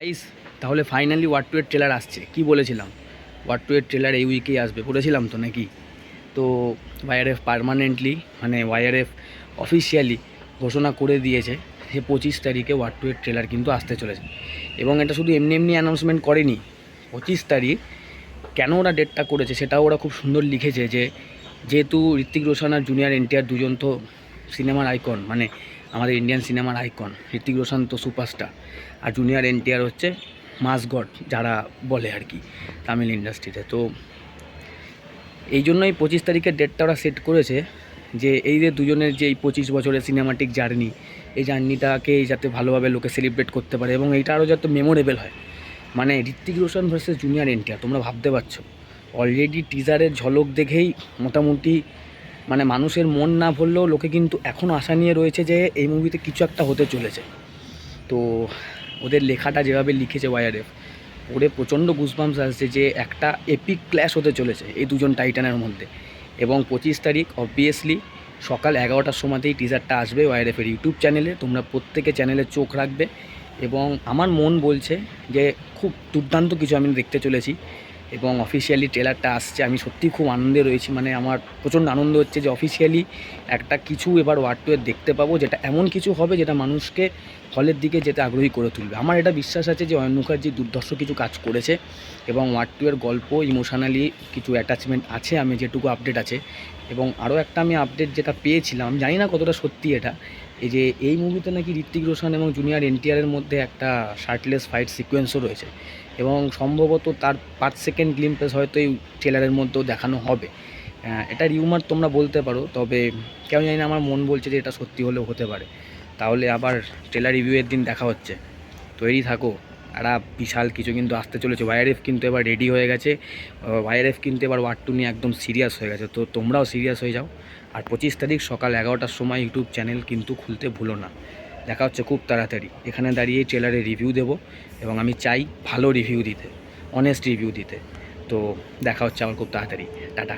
Guys, তাহলে finally war two এর trailer আসছে। কি বলেছিলাম, ওয়ার টু এর ট্রেলার এই উইকেই আসবে, বলেছিলাম তো নাকি? তো ওয়াইআরএফ পার্মানেন্টলি মানে ওয়াইআরএফ অফিসিয়ালি ঘোষণা করে দিয়েছে যে 25 তারিখে ওয়ার টু এর ট্রেলার কিন্তু আসতে চলেছে। এবং এটা শুধু এমনি এমনি অ্যানাউন্সমেন্ট করেনি। 25 তারিখ কেন ওরা ডেটটা করেছে সেটাও ওরা খুব সুন্দর লিখেছে যে যেহেতু ঋত্বিক রোশন আর জুনিয়র এনটিআর দুজন তো সিনেমার আইকন, মানে আমাদের ইন্ডিয়ান সিনেমার আইকন। ঋত্বিক রোশন তো সুপারস্টার, আর জুনিয়র এনটিআর হচ্ছে মাস গড যারা বলে আর কি তামিল ইন্ডাস্ট্রিতে। তো এই জন্যই 25 তারিখের ডেটটা ওরা সেট করেছে যে এই যে দুজনের যে এই 25 বছরের সিনেমাটিক জার্নি, এই জার্নিটাকে যাতে ভালোভাবে লোকে সেলিব্রেট করতে পারে এবং এইটা আরও যাতে মেমোরেবল হয়। মানে Hrithik Roshan versus junior NTR, তোমরা ভাবতে পারছো অলরেডি টিজারের ঝলক দেখেই মোটামুটি মানে মানুষের মন না ভরলেও লোকে কিন্তু এখনও আশা নিয়ে রয়েছে যে এই মুভিতে কিছু একটা হতে চলেছে। তো ওদের লেখাটা যেভাবে লিখেছে ওয়াইআরএফ, ওরে প্রচণ্ড গুজবাম্পস আসছে যে একটা এপিক ক্ল্যাশ হতে চলেছে এই দুজন টাইটানের মধ্যে। এবং 25 তারিখ অবভিয়াসলি সকাল 11টার সময়তেই টিজারটা আসবে ওয়াইআরএফের ইউটিউব চ্যানেলে। তোমরা প্রত্যেকে চ্যানেলে চোখ রাখবে এবং আমার মন বলছে যে খুব দুর্দান্ত কিছু আমি দেখতে চলেছি। এবং অফিসিয়ালি ট্রেলারটা আসছে, আমি সত্যিই খুব আনন্দে রয়েছি। মানে আমার প্রচণ্ড আনন্দ হচ্ছে যে অফিসিয়ালি একটা কিছু এবার ওয়ার টু এর দেখতে পাবো, যেটা এমন কিছু হবে যেটা মানুষকে হলের দিকে যেতে আগ্রহী করে তুলবে। আমার এটা বিশ্বাস আছে যে অয়ন মুখার্জি দুর্ধর্ষ কিছু কাজ করেছে এবং ওয়ার টু এর গল্প ইমোশনালি কিছু অ্যাটাচমেন্ট আছে, আমি যেটুকু আপডেট আছে। এবং আরও একটা আমি আপডেট যেটা পেয়েছিলাম, আমি জানি না কতটা সত্যি এটা, এই যে এই মুভিতে নাকি ঋত্বিক রোশন এবং জুনিয়র এনটিআরের মধ্যে একটা শার্টলেস ফাইট সিকোয়েন্সও রয়েছে এবং সম্ভবত তার 5 সেকেন্ড গ্লিম্পেস হয়তো এই ট্রেলারের মধ্যেও দেখানো হবে। এটা রিউমার তোমরা বলতে পারো, তবে কেউ জানি না, আমার মন বলছে যে এটা সত্যি হলেও হতে পারে। তাহলে আবার ট্রেলার রিভিউয়ের দিন দেখা হচ্ছে, তৈরি থাকো। একটা বিশাল কিছু কিন্তু আসতে চলেছে। ওয়াইআরএফ কিন্তু এবার রেডি হয়ে গেছে, ওয়াইআরএফ কিন্তু এবার ওয়ার টু নিয়ে একদম সিরিয়াস হয়ে গেছে। তো তোমরাও সিরিয়াস হয়ে যাও। আর 25 তারিখ সকাল 11টার সময় ইউটিউব চ্যানেল কিন্তু খুলতে ভুলো না। দেখা হচ্ছে খুব তাড়াতাড়ি। এখানে দাঁড়িয়ে ট্রেলারে রিভিউ দেবো এবং আমি চাই ভালো রিভিউ দিতে, অনেস্ট রিভিউ দিতে। তো দেখা হচ্ছে আবার খুব তাড়াতাড়ি। টাটা।